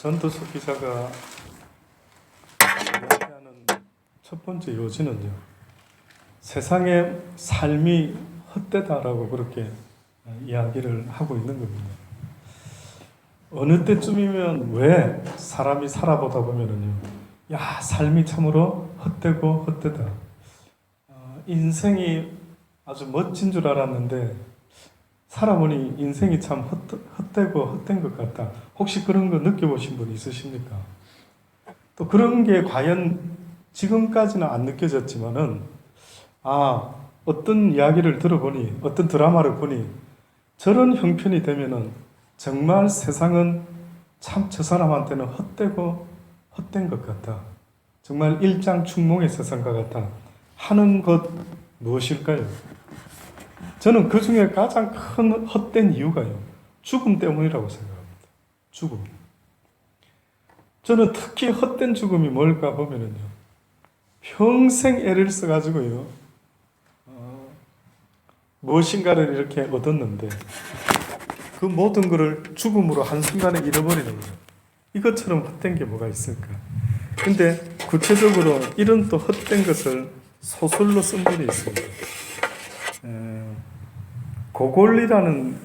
전도서 기자가 이야기하는 첫 번째 요지는요, 세상의 삶이 헛되다라고 그렇게 이야기를 하고 있는 겁니다. 어느 때쯤이면 왜 사람이 살아보다 보면은요, 야, 삶이 참으로 헛되고 헛되다. 인생이 아주 멋진 줄 알았는데 살아보니 인생이 참 헛되고 헛된 것 같다. 혹시 그런 거 느껴보신 분 있으십니까? 또 그런 게 과연 지금까지는 안 느껴졌지만은, 어떤 이야기를 들어보니, 어떤 드라마를 보니 저런 형편이 되면은 정말 세상은 참 저 사람한테는 헛되고 헛된 것 같다. 정말 일장춘몽의 세상과 같다 하는 것 무엇일까요? 저는 그 중에 가장 큰 헛된 이유가요, 죽음 때문이라고 생각합니다. 죽음. 저는 특히 헛된 죽음이 뭘까 보면은요, 평생 애를 써가지고요, 무엇인가를 이렇게 얻었는데 그 모든 것을 죽음으로 한순간에 잃어버리는 거예요. 이것처럼 헛된 게 뭐가 있을까? 근데 구체적으로 이런 또 헛된 것을 소설로 쓴 분이 있습니다. 고골리라는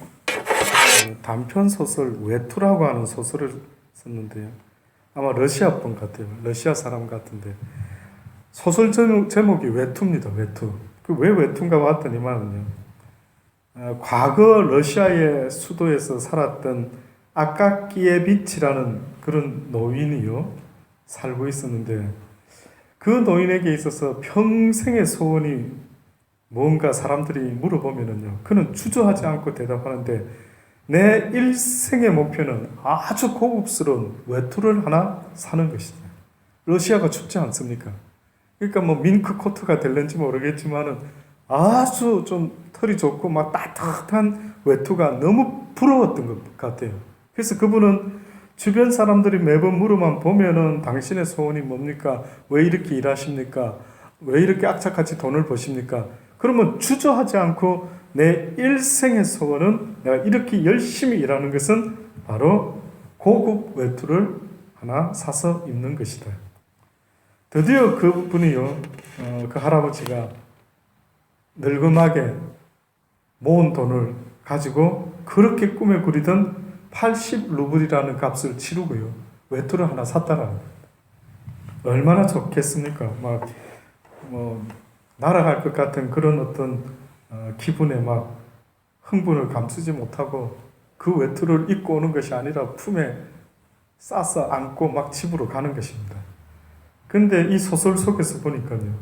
단편 소설 외투라고 하는 소설을 썼는데요. 아마 러시아 분 같아요. 러시아 사람 같은데 소설 제목이 외투입니다. 외투. 그 왜 외투인가 봤더니만요, 과거 러시아의 수도에서 살았던 아까키예비치라는 그런 노인이요, 살고 있었는데 그 노인에게 있어서 평생의 소원이 뭔가 사람들이 물어보면은요, 그는 주저하지 않고 대답하는데, 내 일생의 목표는 아주 고급스러운 외투를 하나 사는 것이다. 러시아가 춥지 않습니까? 그러니까 뭐 밍크 코트가 될는지 모르겠지만은 아주 좀 털이 좋고 막 따뜻한 외투가 너무 부러웠던 것 같아요. 그래서 그분은 주변 사람들이 매번 물어만 보면은 당신의 소원이 뭡니까? 왜 이렇게 일하십니까? 왜 이렇게 악착같이 돈을 버십니까? 그러면 주저하지 않고 내 일생의 소원은 내가 이렇게 열심히 일하는 것은 바로 고급 외투를 하나 사서 입는 것이다. 드디어 그분이요, 그 할아버지가 늙음하게 모은 돈을 가지고 그렇게 꿈에 그리던 80루블이라는 값을 치르고요, 외투를 하나 샀다라는 겁니다. 얼마나 좋겠습니까? 날아갈 것 같은 그런 어떤 기분에 막 흥분을 감추지 못하고 그 외투를 입고 오는 것이 아니라 품에 싸서 안고 막 집으로 가는 것입니다. 근데 이 소설 속에서 보니까요,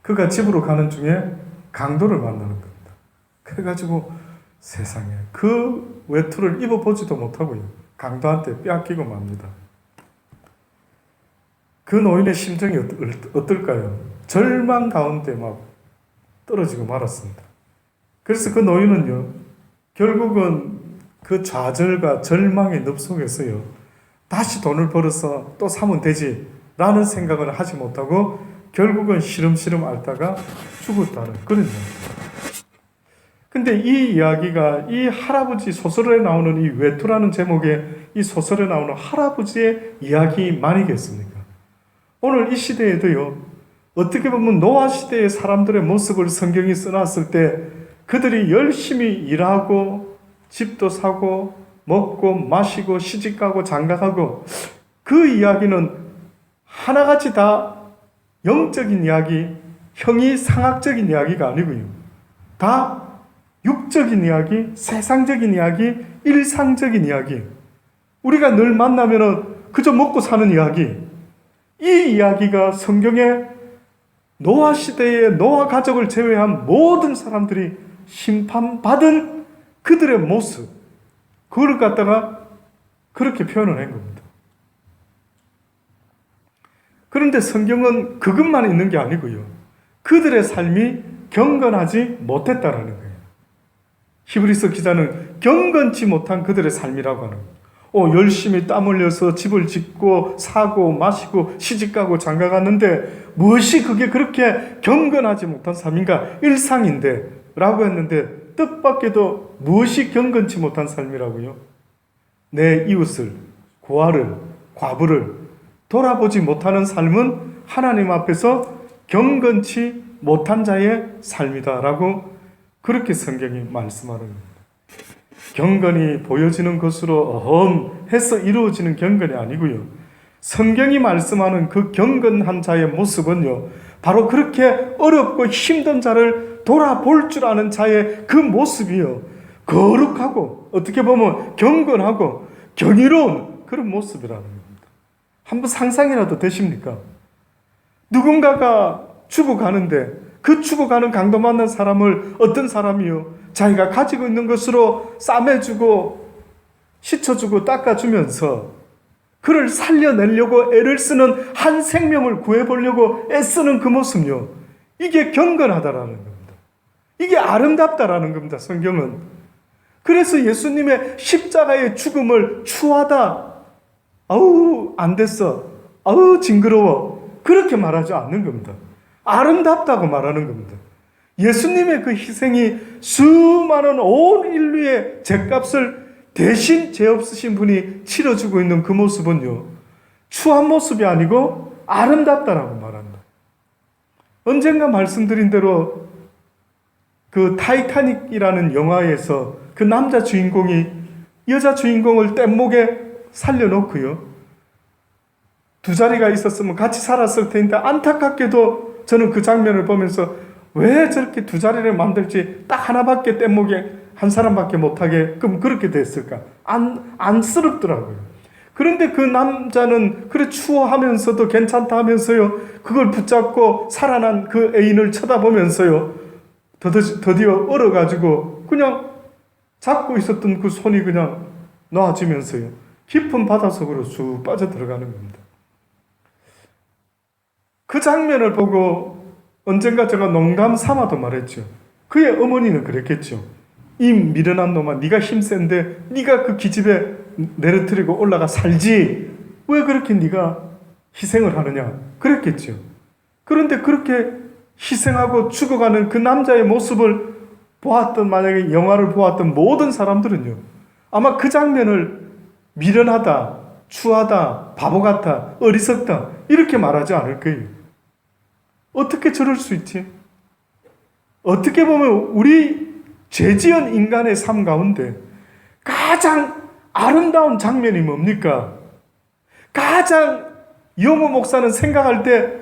그가 집으로 가는 중에 강도를 만나는 겁니다. 그래가지고 세상에 그 외투를 입어보지도 못하고요, 강도한테 빼앗기고 맙니다. 그 노인의 심정이 어떨까요? 절망 가운데 막 떨어지고 말았습니다. 그래서 그 노인은요, 결국은 그 좌절과 절망의 늪 속에서요, 다시 돈을 벌어서 또 사면 되지 라는 생각을 하지 못하고 결국은 시름시름 앓다가 죽었다는 그런 이야기입니다. 근데 이 이야기가 이 할아버지 소설에 나오는 이 외투라는 제목의 이 소설에 나오는 할아버지의 이야기만이겠습니까? 오늘 이 시대에도요, 어떻게 보면 노아 시대의 사람들의 모습을 성경이 써놨을 때 그들이 열심히 일하고 집도 사고 먹고 마시고 시집가고 장가가고, 그 이야기는 하나같이 다 영적인 이야기, 형이상학적인 이야기가 아니고요, 다 육적인 이야기, 세상적인 이야기, 일상적인 이야기, 우리가 늘 만나면은 그저 먹고 사는 이야기, 이 이야기가 성경에 노아 시대의 노아 가족을 제외한 모든 사람들이 심판받은 그들의 모습, 그걸 갖다가 그렇게 표현을 한 겁니다. 그런데 성경은 그것만 있는 게 아니고요, 그들의 삶이 경건하지 못했다라는 거예요. 히브리서 기자는 경건치 못한 그들의 삶이라고 하는 거예요. 열심히 땀 흘려서 집을 짓고 사고 마시고 시집가고 장가갔는데 무엇이 그게 그렇게 경건하지 못한 삶인가? 일상인데 라고 했는데 뜻밖에도 무엇이 경건치 못한 삶이라고요? 내 이웃을, 고아를 과부를 돌아보지 못하는 삶은 하나님 앞에서 경건치 못한 자의 삶이다라고 그렇게 성경이 말씀하는 겁니다. 경건이 보여지는 것으로 어험해서 이루어지는 경건이 아니고요. 성경이 말씀하는 그 경건한 자의 모습은요, 바로 그렇게 어렵고 힘든 자를 돌아볼 줄 아는 자의 그 모습이요, 거룩하고 어떻게 보면 경건하고 경이로운 그런 모습이라는 겁니다. 한번 상상이라도 되십니까? 누군가가 죽어가는데 그 죽어가는 강도 만난 사람을 어떤 사람이요, 자기가 가지고 있는 것으로 싸매주고 씻어주고 닦아주면서 그를 살려내려고 애를 쓰는, 한 생명을 구해보려고 애쓰는 그 모습요, 이게 경건하다라는 겁니다. 이게 아름답다라는 겁니다. 성경은. 그래서 예수님의 십자가의 죽음을 추하다, 아우 안 됐어, 아우 징그러워, 그렇게 말하지 않는 겁니다. 아름답다고 말하는 겁니다. 예수님의 그 희생이 수많은 온 인류의 죗값을 대신 죄 없으신 분이 치러주고 있는 그 모습은요, 추한 모습이 아니고 아름답다라고 말한다. 언젠가 말씀드린 대로 그 타이타닉이라는 영화에서 그 남자 주인공이 여자 주인공을 뗏목에 살려놓고요, 두 자리가 있었으면 같이 살았을 텐데, 안타깝게도 저는 그 장면을 보면서 왜 저렇게 두 자리를 만들지, 딱 하나밖에 뗏목에 한 사람밖에 못하게 그럼 그렇게 됐을까? 안쓰럽더라고요. 그런데 그 남자는 그래 추워하면서도 괜찮다 하면서요, 그걸 붙잡고 살아난 그 애인을 쳐다보면서요, 드디어 얼어가지고 그냥 잡고 있었던 그 손이 그냥 놔지면서요, 깊은 바닷속으로 쑥 빠져들어가는 겁니다. 그 장면을 보고 언젠가 제가 농담 삼아도 말했죠. 그의 어머니는 그랬겠죠. 이 미련한 놈아, 네가 힘센데 네가 그 기집애 내려뜨리고 올라가 살지, 왜 그렇게 네가 희생을 하느냐, 그랬겠죠. 그런데 그렇게 희생하고 죽어가는 그 남자의 모습을 보았던, 만약에 영화를 보았던 모든 사람들은요, 아마 그 장면을 미련하다, 추하다, 바보 같아, 어리석다 이렇게 말하지 않을 거예요. 어떻게 저럴 수 있지? 어떻게 보면 우리 죄지은 인간의 삶 가운데 가장 아름다운 장면이 뭡니까? 가장 영호 목사는 생각할 때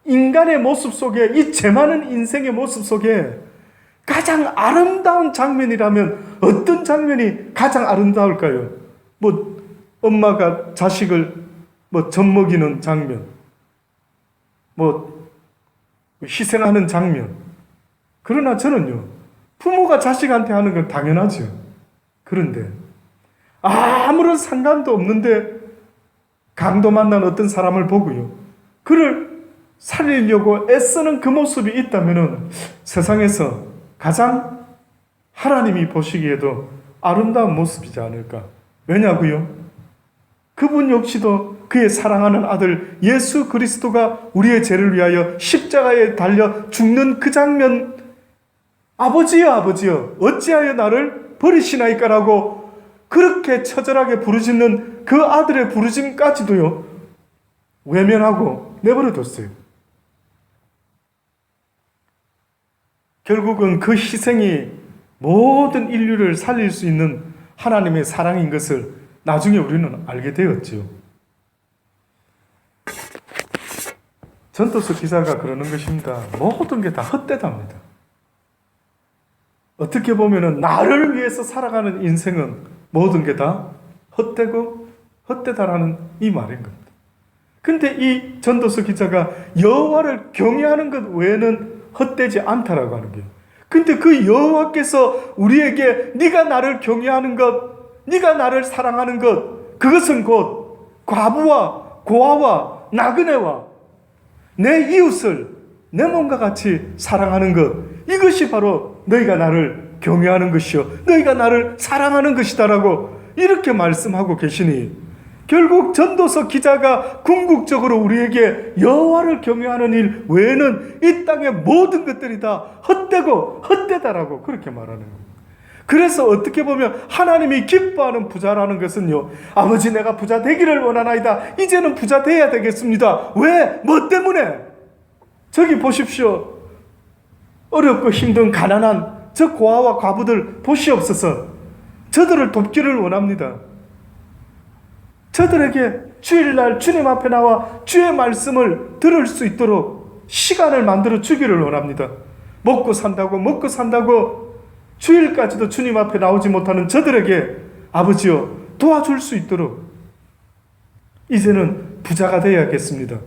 인간의 모습 속에, 이 죄 많은 인생의 모습 속에 가장 아름다운 장면이라면 어떤 장면이 가장 아름다울까요? 뭐 엄마가 자식을 젖먹이는 장면, 희생하는 장면. 그러나 저는요, 부모가 자식한테 하는 건 당연하죠. 그런데 아무런 상관도 없는데 강도 만난 어떤 사람을 보고요, 그를 살리려고 애쓰는 그 모습이 있다면 세상에서 가장 하나님이 보시기에도 아름다운 모습이지 않을까. 왜냐고요? 그분 역시도 그의 사랑하는 아들 예수 그리스도가 우리의 죄를 위하여 십자가에 달려 죽는 그 장면, 아버지여 아버지여 어찌하여 나를 버리시나이까라고 그렇게 처절하게 부르짖는 그 아들의 부르짖까지도요, 외면하고 내버려뒀어요. 결국은 그 희생이 모든 인류를 살릴 수 있는 하나님의 사랑인 것을 나중에 우리는 알게 되었죠. 전도서 기자가 그러는 것입니다. 모든 게 다 헛되답니다. 어떻게 보면은 나를 위해서 살아가는 인생은 모든 게 다 헛되고 헛되다라는 이 말인 겁니다. 근데 이 전도서 기자가 여호와를 경외하는 것 외에는 헛되지 않다라고 하는 거예요. 근데 그 여호와께서 우리에게 네가 나를 경외하는 것, 네가 나를 사랑하는 것, 그것은 곧 과부와 고아와 나그네와 내 이웃을 내 몸과 같이 사랑하는 것, 이것이 바로 너희가 나를 경외하는 것이요, 너희가 나를 사랑하는 것이다라고 이렇게 말씀하고 계시니, 결국 전도서 기자가 궁극적으로 우리에게 여호와를 경외하는 일 외에는 이 땅의 모든 것들이 다 헛되고 헛되다라고 그렇게 말하는 겁니다. 그래서 어떻게 보면 하나님이 기뻐하는 부자라는 것은요, 아버지 내가 부자 되기를 원하나이다. 이제는 부자 되어야 되겠습니다. 왜? 뭐 때문에? 저기 보십시오. 어렵고 힘든 가난한 저 고아와 과부들 보시옵소서. 저들을 돕기를 원합니다. 저들에게 주일날 주님 앞에 나와 주의 말씀을 들을 수 있도록 시간을 만들어 주기를 원합니다. 먹고 산다고 주일까지도 주님 앞에 나오지 못하는 저들에게 아버지여 도와줄 수 있도록 이제는 부자가 되어야겠습니다.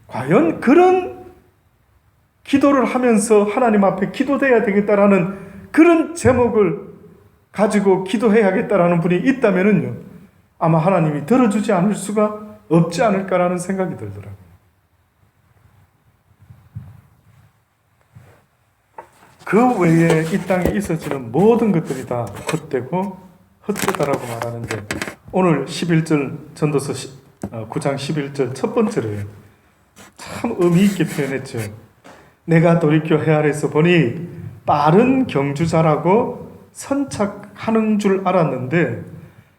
과연 그런 기도를 하면서 하나님 앞에 기도돼야 되겠다라는 그런 제목을 가지고 기도해야겠다라는 분이 있다면은요, 아마 하나님이 들어주지 않을 수가 없지 않을까라는 생각이 들더라고요. 그 외에 이 땅에 있어지는 모든 것들이 다 헛되고 헛되다라고 말하는데, 오늘 11절 전도서 9장 11절 첫 번째로요, 참 의미 있게 표현했죠. 내가 돌이켜 해 아래서 보니 빠른 경주자라고 선착하는 줄 알았는데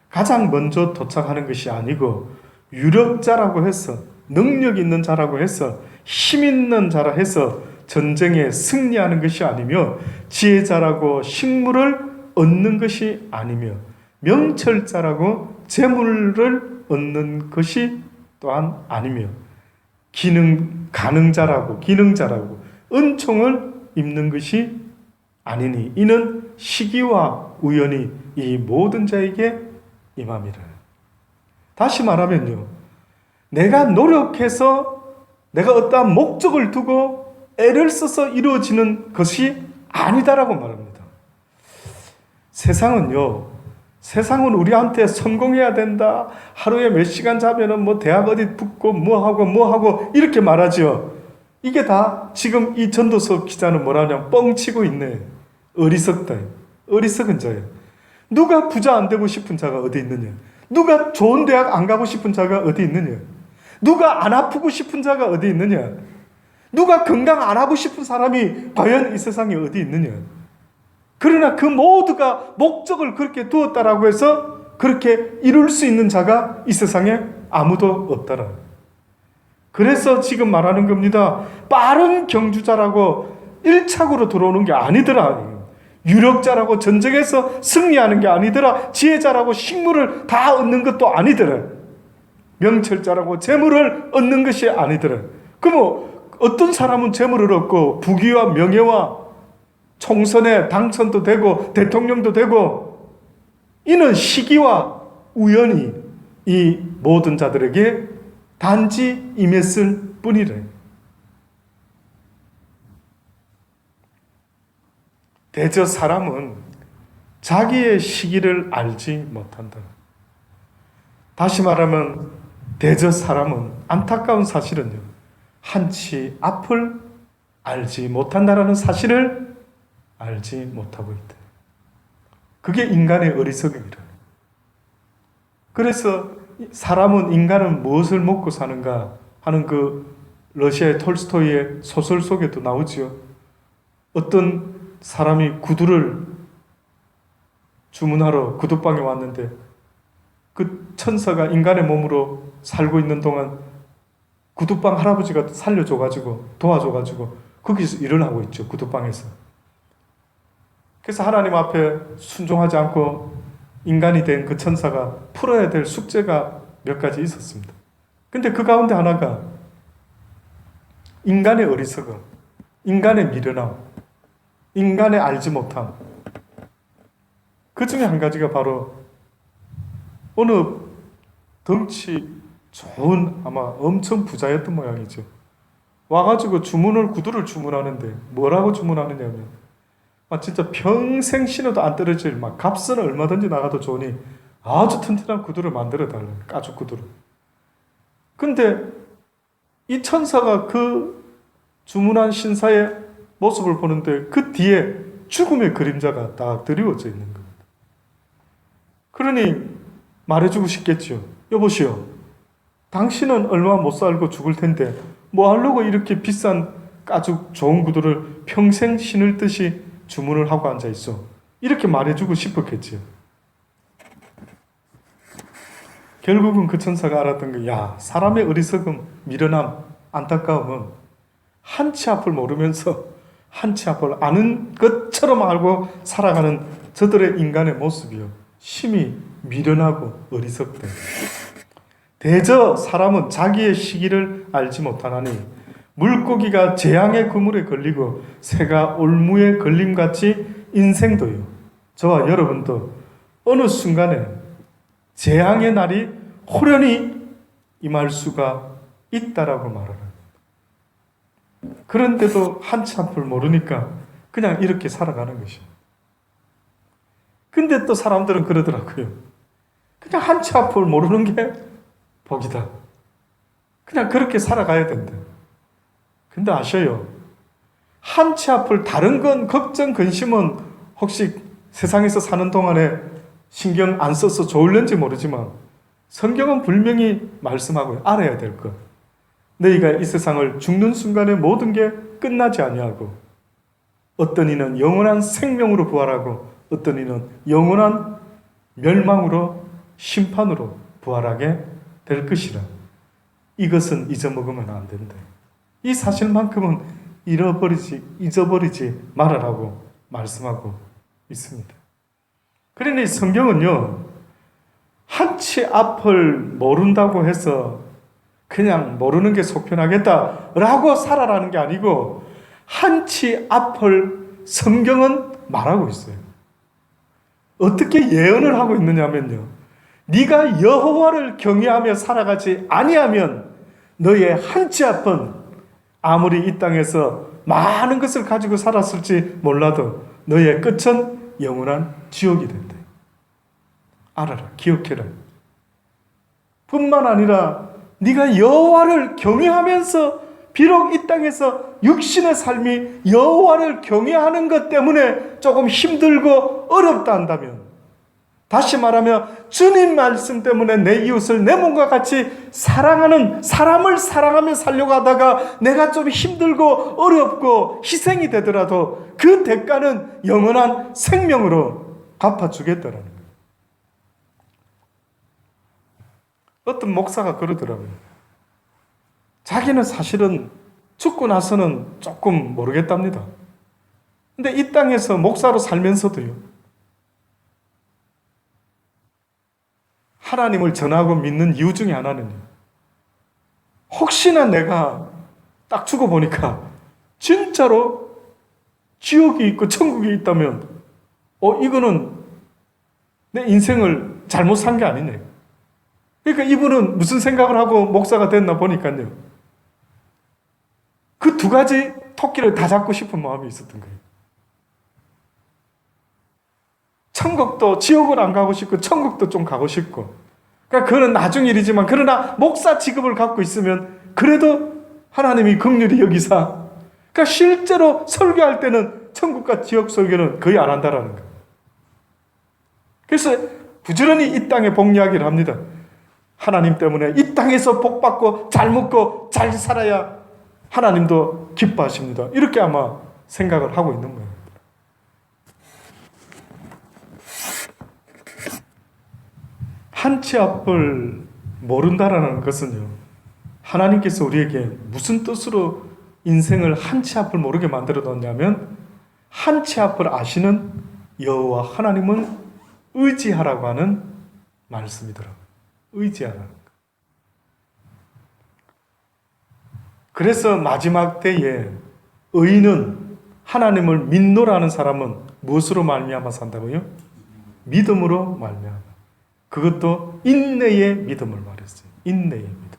가장 먼저 도착하는 것이 아니고 유력자라고 해서, 능력 있는 자라고 해서, 힘 있는 자라 해서 전쟁에 승리하는 것이 아니며, 지혜자라고 식물을 얻는 것이 아니며, 명철자라고 재물을 얻는 것이 또한 아니며, 기능자라고 은총을 입는 것이 아니니 이는 시기와 우연이 이 모든 자에게 임함이라. 다시 말하면요, 내가 노력해서 내가 어떠한 목적을 두고 애를 써서 이루어지는 것이 아니다라고 말합니다. 세상은 우리한테 성공해야 된다, 하루에 몇 시간 자면은 뭐 대학 어디 붙고 뭐하고 이렇게 말하죠. 이게 다 지금 이 전도서 기자는 뭐라냐, 뻥치고 있네. 어리석다. 어리석은 자예요. 누가 부자 안 되고 싶은 자가 어디 있느냐? 누가 좋은 대학 안 가고 싶은 자가 어디 있느냐? 누가 안 아프고 싶은 자가 어디 있느냐? 누가 건강 안 하고 싶은 사람이 과연 이 세상에 어디 있느냐? 그러나 그 모두가 목적을 그렇게 두었다라고 해서 그렇게 이룰 수 있는 자가 이 세상에 아무도 없다라. 그래서 지금 말하는 겁니다. 빠른 경주자라고 1착으로 들어오는 게 아니더라. 유력자라고 전쟁에서 승리하는 게 아니더라. 지혜자라고 식물을 다 얻는 것도 아니더라. 명철자라고 재물을 얻는 것이 아니더라. 그럼 어떤 사람은 재물을 얻고 부귀와 명예와 총선에 당선도 되고 대통령도 되고, 이는 시기와 우연이 이 모든 자들에게 단지 임했을 뿐이래. 대저 사람은 자기의 시기를 알지 못한다. 다시 말하면 대저 사람은, 안타까운 사실은요, 한치 앞을 알지 못한다라는 사실을 알지 못하고 있다. 그게 인간의 어리석음이라. 그래서 사람은, 인간은 무엇을 먹고 사는가 하는 그 러시아의 톨스토이의 소설 속에도 나오지요. 어떤 사람이 구두를 주문하러 구두방에 왔는데 그 천사가 인간의 몸으로 살고 있는 동안 구두방 할아버지가 살려줘가지고 도와줘가지고 거기서 일을 하고 있죠. 구두방에서. 그래서 하나님 앞에 순종하지 않고 인간이 된 그 천사가 풀어야 될 숙제가 몇 가지 있었습니다. 근데 그 가운데 하나가 인간의 어리석음, 인간의 미련함, 인간의 알지 못함. 그 중에 한 가지가 바로 어느 덩치 좋은, 아마 엄청 부자였던 모양이죠. 와가지고 구두를 주문하는데 뭐라고 주문하느냐면, 진짜 평생 신어도 안 떨어질 값은 얼마든지 나가도 좋으니 아주 튼튼한 구두를 만들어 달라. 가죽 구두를. 근데 이 천사가 그 주문한 신사의 모습을 보는데 그 뒤에 죽음의 그림자가 딱 드리워져 있는 겁니다. 그러니 말해주고 싶겠죠. 여보시오, 당신은 얼마 못 살고 죽을 텐데 뭐 하려고 이렇게 비싼 가죽 좋은 구두를 평생 신을 듯이 주문을 하고 앉아 있어. 이렇게 말해주고 싶었겠지요. 결국은 그 천사가 알았던 게, 야, 사람의 어리석음, 미련함, 안타까움은 한치 앞을 모르면서 한치 앞을 아는 것처럼 알고 살아가는 저들의 인간의 모습이요, 심히 미련하고 어리석대. 대저 사람은 자기의 시기를 알지 못하나니 물고기가 재앙의 그물에 걸리고 새가 올무에 걸림같이 인생도요, 저와 여러분도 어느 순간에 재앙의 날이 호련히 임할 수가 있다라고 말하는. 그런데도 한치 앞을 모르니까 그냥 이렇게 살아가는 것이에요. 근데 또 사람들은 그러더라고요. 그냥 한치 앞을 모르는 게 복이다. 그냥 그렇게 살아가야 된다. 근데 아셔요, 한치 앞을 다른 건 걱정, 근심은 혹시 세상에서 사는 동안에 신경 안 써서 좋을는지 모르지만 성경은 분명히 말씀하고 알아야 될 것. 너희가 이 세상을 죽는 순간에 모든 게 끝나지 아니하고 어떤 이는 영원한 생명으로 부활하고 어떤 이는 영원한 멸망으로 심판으로 부활하게 될 것이라. 이것은 잊어먹으면 안 된다. 이 사실만큼은 잊어버리지 말아라고 말씀하고 있습니다. 그러니 성경은요, 한치 앞을 모른다고 해서 그냥 모르는 게 속편하겠다라고 살아라는 게 아니고, 한치 앞을 성경은 말하고 있어요. 어떻게 예언을 하고 있느냐면요, 네가 여호와를 경외하며 살아가지 아니하면 너의 한치 앞은 아무리 이 땅에서 많은 것을 가지고 살았을지 몰라도 너의 끝은 영원한 지옥이 된다. 알아라, 기억해라. 뿐만 아니라 네가 여호와를 경외하면서, 비록 이 땅에서 육신의 삶이 여호와를 경외하는 것 때문에 조금 힘들고 어렵다 한다면, 다시 말하면 주님 말씀 때문에 내 이웃을 내 몸과 같이 사랑하는 사람을 사랑하며 살려고 하다가 내가 좀 힘들고 어렵고 희생이 되더라도 그 대가는 영원한 생명으로 갚아주겠다라는 거예요. 어떤 목사가 그러더라고요. 자기는 사실은 죽고 나서는 조금 모르겠답니다. 근데 이 땅에서 목사로 살면서도요, 하나님을 전하고 믿는 이유 중에 하나는요, 혹시나 내가 딱 죽어보니까 진짜로 지옥이 있고 천국이 있다면 이거는 내 인생을 잘못 산 게 아니네. 그러니까 이분은 무슨 생각을 하고 목사가 됐나 보니까요, 그 두 가지 토끼를 다 잡고 싶은 마음이 있었던 거예요. 천국도, 지옥을 안 가고 싶고 천국도 좀 가고 싶고. 그러니까 그거는 나중 일이지만, 그러나 목사 직업을 갖고 있으면 그래도 하나님이 긍휼히 여기사, 그러니까 실제로 설교할 때는 천국과 지옥 설교는 거의 안 한다라는 거예요. 그래서 부지런히 이 땅에 복 이야기를 합니다. 하나님 때문에 이 땅에서 복 받고 잘 먹고 잘 살아야 하나님도 기뻐하십니다. 이렇게 아마 생각을 하고 있는 거예요. 한치 앞을 모른다라는 것은요, 하나님께서 우리에게 무슨 뜻으로 인생을 한치 앞을 모르게 만들어 놨냐면, 한치 앞을 아시는 여호와 하나님을 의지하라고 하는 말씀이더라고요. 의지하라는 거. 그래서 마지막 때에 의인은, 하나님을 믿노라는 사람은 무엇으로 말미암아 산다고요? 믿음으로 말미암아. 그것도 인내의 믿음을 말했어요. 인내의 믿음.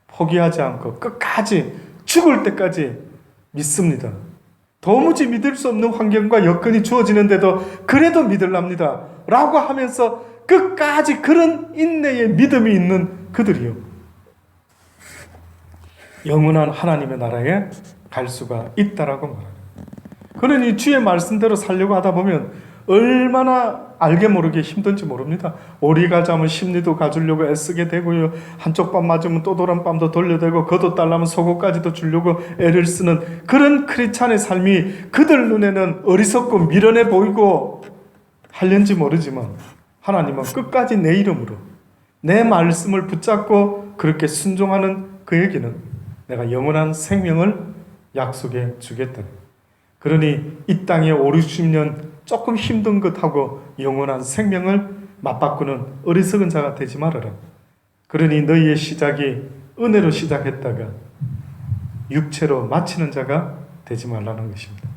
포기하지 않고 끝까지, 죽을 때까지 믿습니다. 도무지 믿을 수 없는 환경과 여건이 주어지는데도 그래도 믿으랍니다 라고 하면서 끝까지 그런 인내의 믿음이 있는 그들이요, 영원한 하나님의 나라에 갈 수가 있다라고 말합니다. 그러니 주의 말씀대로 살려고 하다 보면 얼마나 알게 모르게 힘든지 모릅니다. 오리 가자면 심리도 가주려고 애쓰게 되고요, 한쪽 뺨 맞으면 또 다른 뺨도 돌려대고 겉옷 달라면 속옷까지도 주려고 애를 쓰는 그런 크리스찬의 삶이 그들 눈에는 어리석고 미련해 보이고 할는지 모르지만 하나님은 끝까지 내 이름으로 내 말씀을 붙잡고 그렇게 순종하는 그에게는 내가 영원한 생명을 약속해 주겠다. 그러니 이 땅에 5, 60년 조금 힘든 것하고 영원한 생명을 맞바꾸는 어리석은 자가 되지 말아라. 그러니 너희의 시작이 은혜로 시작했다가 육체로 마치는 자가 되지 말라는 것입니다.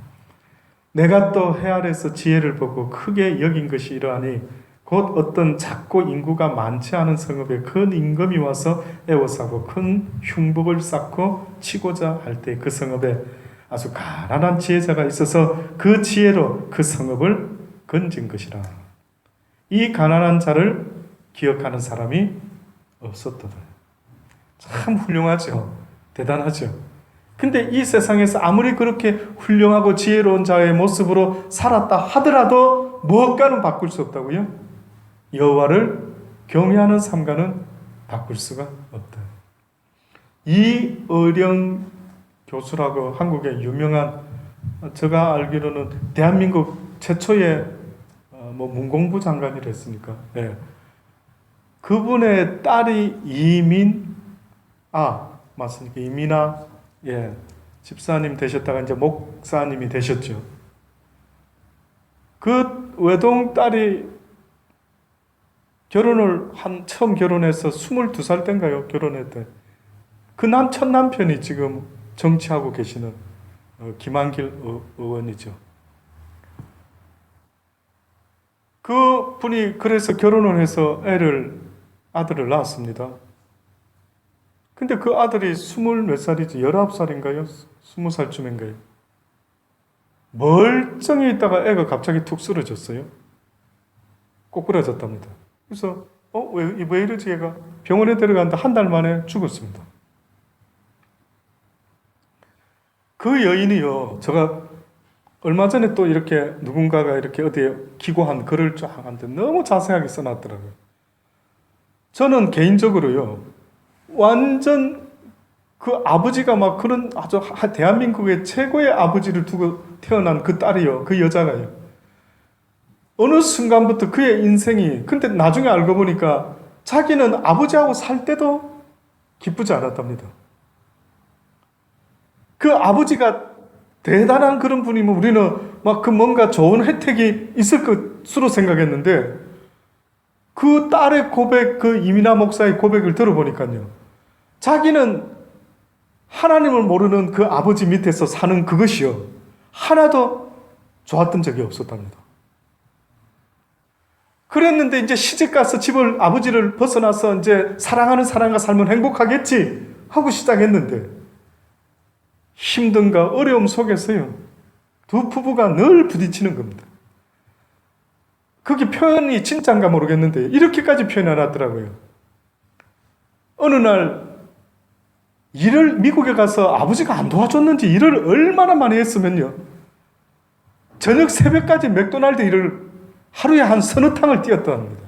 내가 또 해 아래서 지혜를 보고 크게 여긴 것이 이러하니 곧 어떤 작고 인구가 많지 않은 성읍에 큰 임금이 와서 애워싸고 큰 흉복을 쌓고 치고자 할 때 그 성읍에 아주 가난한 지혜자가 있어서 그 지혜로 그 성읍을 건진 것이라. 이 가난한 자를 기억하는 사람이 없었더라. 참 훌륭하죠. 대단하죠. 근데 이 세상에서 아무리 그렇게 훌륭하고 지혜로운 자의 모습으로 살았다 하더라도 무엇과는 바꿀 수 없다고요? 여호와를 경외하는 삶과는 바꿀 수가 없다. 이의령 교수라고 한국의 유명한, 제가 알기로는 대한민국 최초의 문공부 장관이랬으니까, 예. 그분의 딸이 맞습니까? 이민아, 예, 집사님 되셨다가 이제 목사님이 되셨죠. 그 외동 딸이 처음 결혼해서 22살 때인가요? 결혼했대. 그 첫 남편이 지금 정치하고 계시는 김한길 의원이죠. 그 분이 그래서 결혼을 해서 아들을 낳았습니다. 근데 그 아들이 20몇 살이지, 19살인가요? 20살쯤인가요? 멀쩡히 있다가 애가 갑자기 툭 쓰러졌어요. 꼬꾸라졌답니다. 그래서 왜 이러지 얘가? 병원에 데려갔는데 한 달 만에 죽었습니다. 그 여인이요, 제가 얼마 전에 또 이렇게 누군가가 이렇게 어디에 기고한 글을 쫙 하는데 너무 자세하게 써놨더라고요. 저는 개인적으로요, 완전 그 아버지가 막 그런 아주 대한민국의 최고의 아버지를 두고 태어난 그 딸이요, 그 여자가요, 어느 순간부터 그의 인생이, 근데 나중에 알고 보니까 자기는 아버지하고 살 때도 기쁘지 않았답니다. 그 아버지가 대단한 그런 분이면 우리는 막 그 뭔가 좋은 혜택이 있을 것으로 생각했는데, 그 딸의 고백, 그 이민아 목사의 고백을 들어보니까요, 자기는 하나님을 모르는 그 아버지 밑에서 사는 그것이요, 하나도 좋았던 적이 없었답니다. 그랬는데 이제 시집가서 아버지를 벗어나서 이제 사랑하는 사람과 살면 행복하겠지 하고 시작했는데, 힘든가 어려움 속에서요, 두 부부가 늘 부딪히는 겁니다. 그게 표현이 진짜인가 모르겠는데 이렇게까지 표현해놨더라고요. 어느 날 미국에 가서 아버지가 안 도와줬는지 일을 얼마나 많이 했으면요, 저녁 새벽까지 맥도날드 일을 하루에 한 서너 탕을 뛰었답니다.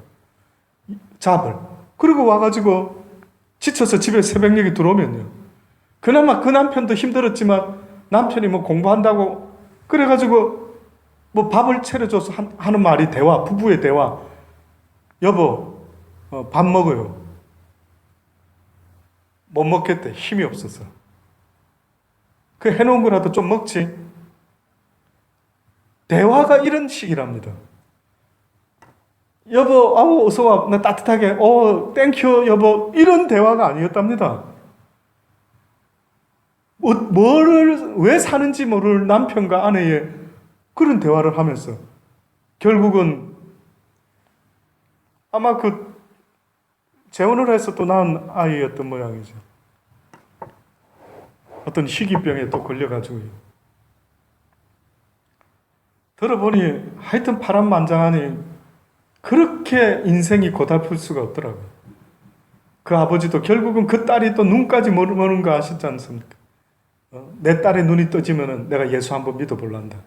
잡을. 그리고 와가지고 지쳐서 집에 새벽녘에 들어오면요, 그나마 그 남편도 힘들었지만 남편이 공부한다고 그래가지고 밥을 차려줘서 하는 말이 부부의 대화. 여보, 밥 먹어요. 못 먹겠대. 힘이 없어서. 그 해놓은 거라도 좀 먹지. 대화가 이런 식이랍니다. 여보, 어서 와. 나 따뜻하게. 땡큐, 여보. 이런 대화가 아니었답니다. 왜 사는지 모를 남편과 아내의 그런 대화를 하면서 결국은 아마 재혼을 해서 또 낳은 아이였던 모양이죠. 어떤 희귀병에 또 걸려가지고요. 들어보니 하여튼 파란만장하니 그렇게 인생이 고달플 수가 없더라고요. 그 아버지도 결국은 그 딸이 또 눈까지 머는 거 아시지 않습니까? 내 딸의 눈이 떠지면은 내가 예수 한번 믿어볼란다.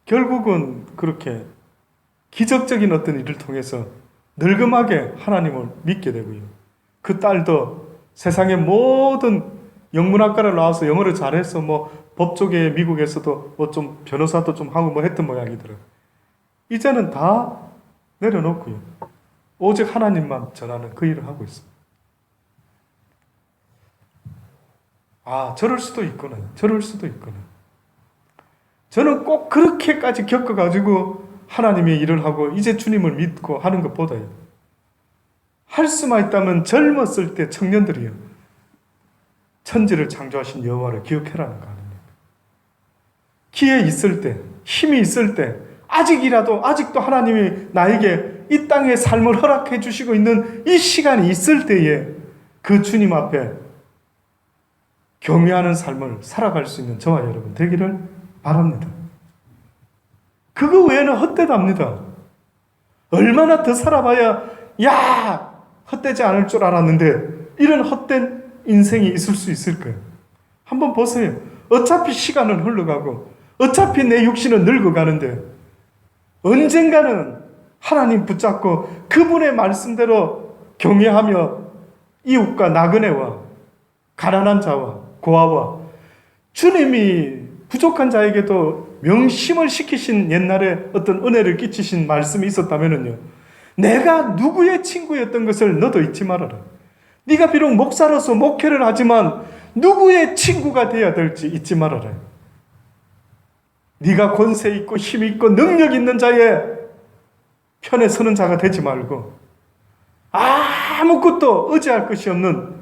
결국은 그렇게 기적적인 어떤 일을 통해서 늙음하게 하나님을 믿게 되고요. 그 딸도 세상의 모든 영문학과를 나와서 영어를 잘해서 법 쪽에 미국에서도 좀 변호사도 좀 하고 했던 모양이더라고요. 이제는 다 내려놓고요. 오직 하나님만 전하는 그 일을 하고 있습니다. 아, 저럴 수도 있구나. 저럴 수도 있구나. 저는 꼭 그렇게까지 겪어가지고 하나님의 일을 하고 이제 주님을 믿고 하는 것보다요. 할 수만 있다면 젊었을 때 청년들이요. 천지를 창조하신 여호와를 기억해라는 거 아닙니까? 기회 있을 때, 힘이 있을 때, 아직도 하나님이 나에게 이 땅의 삶을 허락해 주시고 있는 이 시간이 있을 때에 그 주님 앞에 경외하는 삶을 살아갈 수 있는 저와 여러분 되기를 바랍니다. 그거 외에는 헛되답니다. 얼마나 더 살아봐야 헛되지 않을 줄 알았는데 이런 헛된 인생이 있을 수 있을 거예요. 한번 보세요. 어차피 시간은 흘러가고 어차피 내 육신은 늙어가는데 언젠가는 하나님 붙잡고 그분의 말씀대로 경외하며 이웃과 나그네와 가난한 자와 고아와 주님이 부족한 자에게도 명심을 시키신 옛날에 어떤 은혜를 끼치신 말씀이 있었다면요. 내가 누구의 친구였던 것을 너도 잊지 말아라. 네가 비록 목사로서 목회를 하지만 누구의 친구가 되어야 될지 잊지 말아라. 네가 권세 있고 힘 있고 능력 있는 자의 편에 서는 자가 되지 말고 아무것도 의지할 것이 없는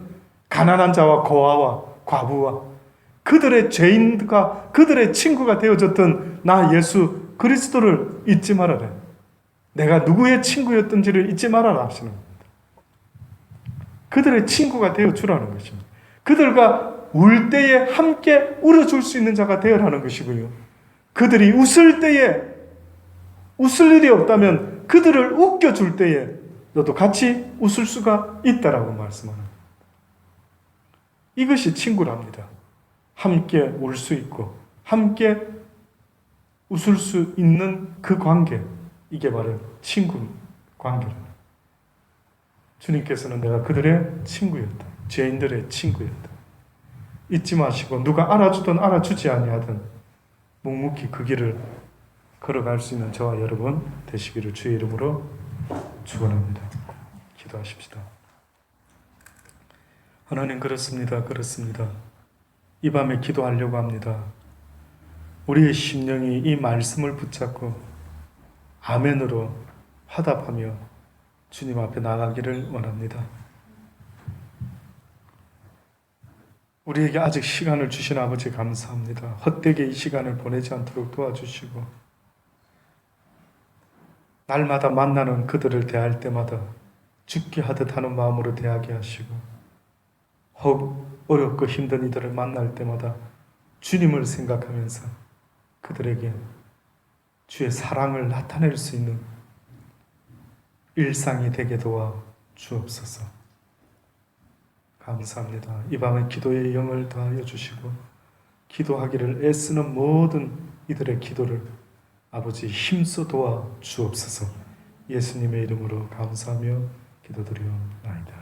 가난한 자와 고아와 과부와 그들의 죄인과 그들의 친구가 되어졌던 나 예수 그리스도를 잊지 말아라. 내가 누구의 친구였던지를 잊지 말아라 하시는 겁니다. 그들의 친구가 되어주라는 것입니다. 그들과 울 때에 함께 울어줄 수 있는 자가 되어라는 것이고요. 그들이 웃을 때에 웃을 일이 없다면 그들을 웃겨줄 때에 너도 같이 웃을 수가 있다라고 말씀하는 겁니다. 이것이 친구랍니다. 함께 울 수 있고 함께 웃을 수 있는 그 관계, 이게 바로 친구 관계랍니다. 주님께서는 내가 그들의 친구였다. 죄인들의 친구였다. 잊지 마시고 누가 알아주든 알아주지 아니하든 묵묵히 그 길을 걸어갈 수 있는 저와 여러분 되시기를 주의 이름으로 축원합니다. 기도하십시다. 하나님 그렇습니다. 이 밤에 기도하려고 합니다. 우리의 심령이 이 말씀을 붙잡고 아멘으로 화답하며 주님 앞에 나가기를 원합니다. 우리에게 아직 시간을 주신 아버지 감사합니다. 헛되게 이 시간을 보내지 않도록 도와주시고 날마다 만나는 그들을 대할 때마다 죽게 하듯 하는 마음으로 대하게 하시고 혹 어렵고 힘든 이들을 만날 때마다 주님을 생각하면서 그들에게 주의 사랑을 나타낼 수 있는 일상이 되게 도와 주옵소서. 감사합니다. 이 밤에 기도의 영을 더하여 주시고 기도하기를 애쓰는 모든 이들의 기도를 아버지 힘써 도와 주옵소서. 예수님의 이름으로 감사하며 기도드리옵나이다.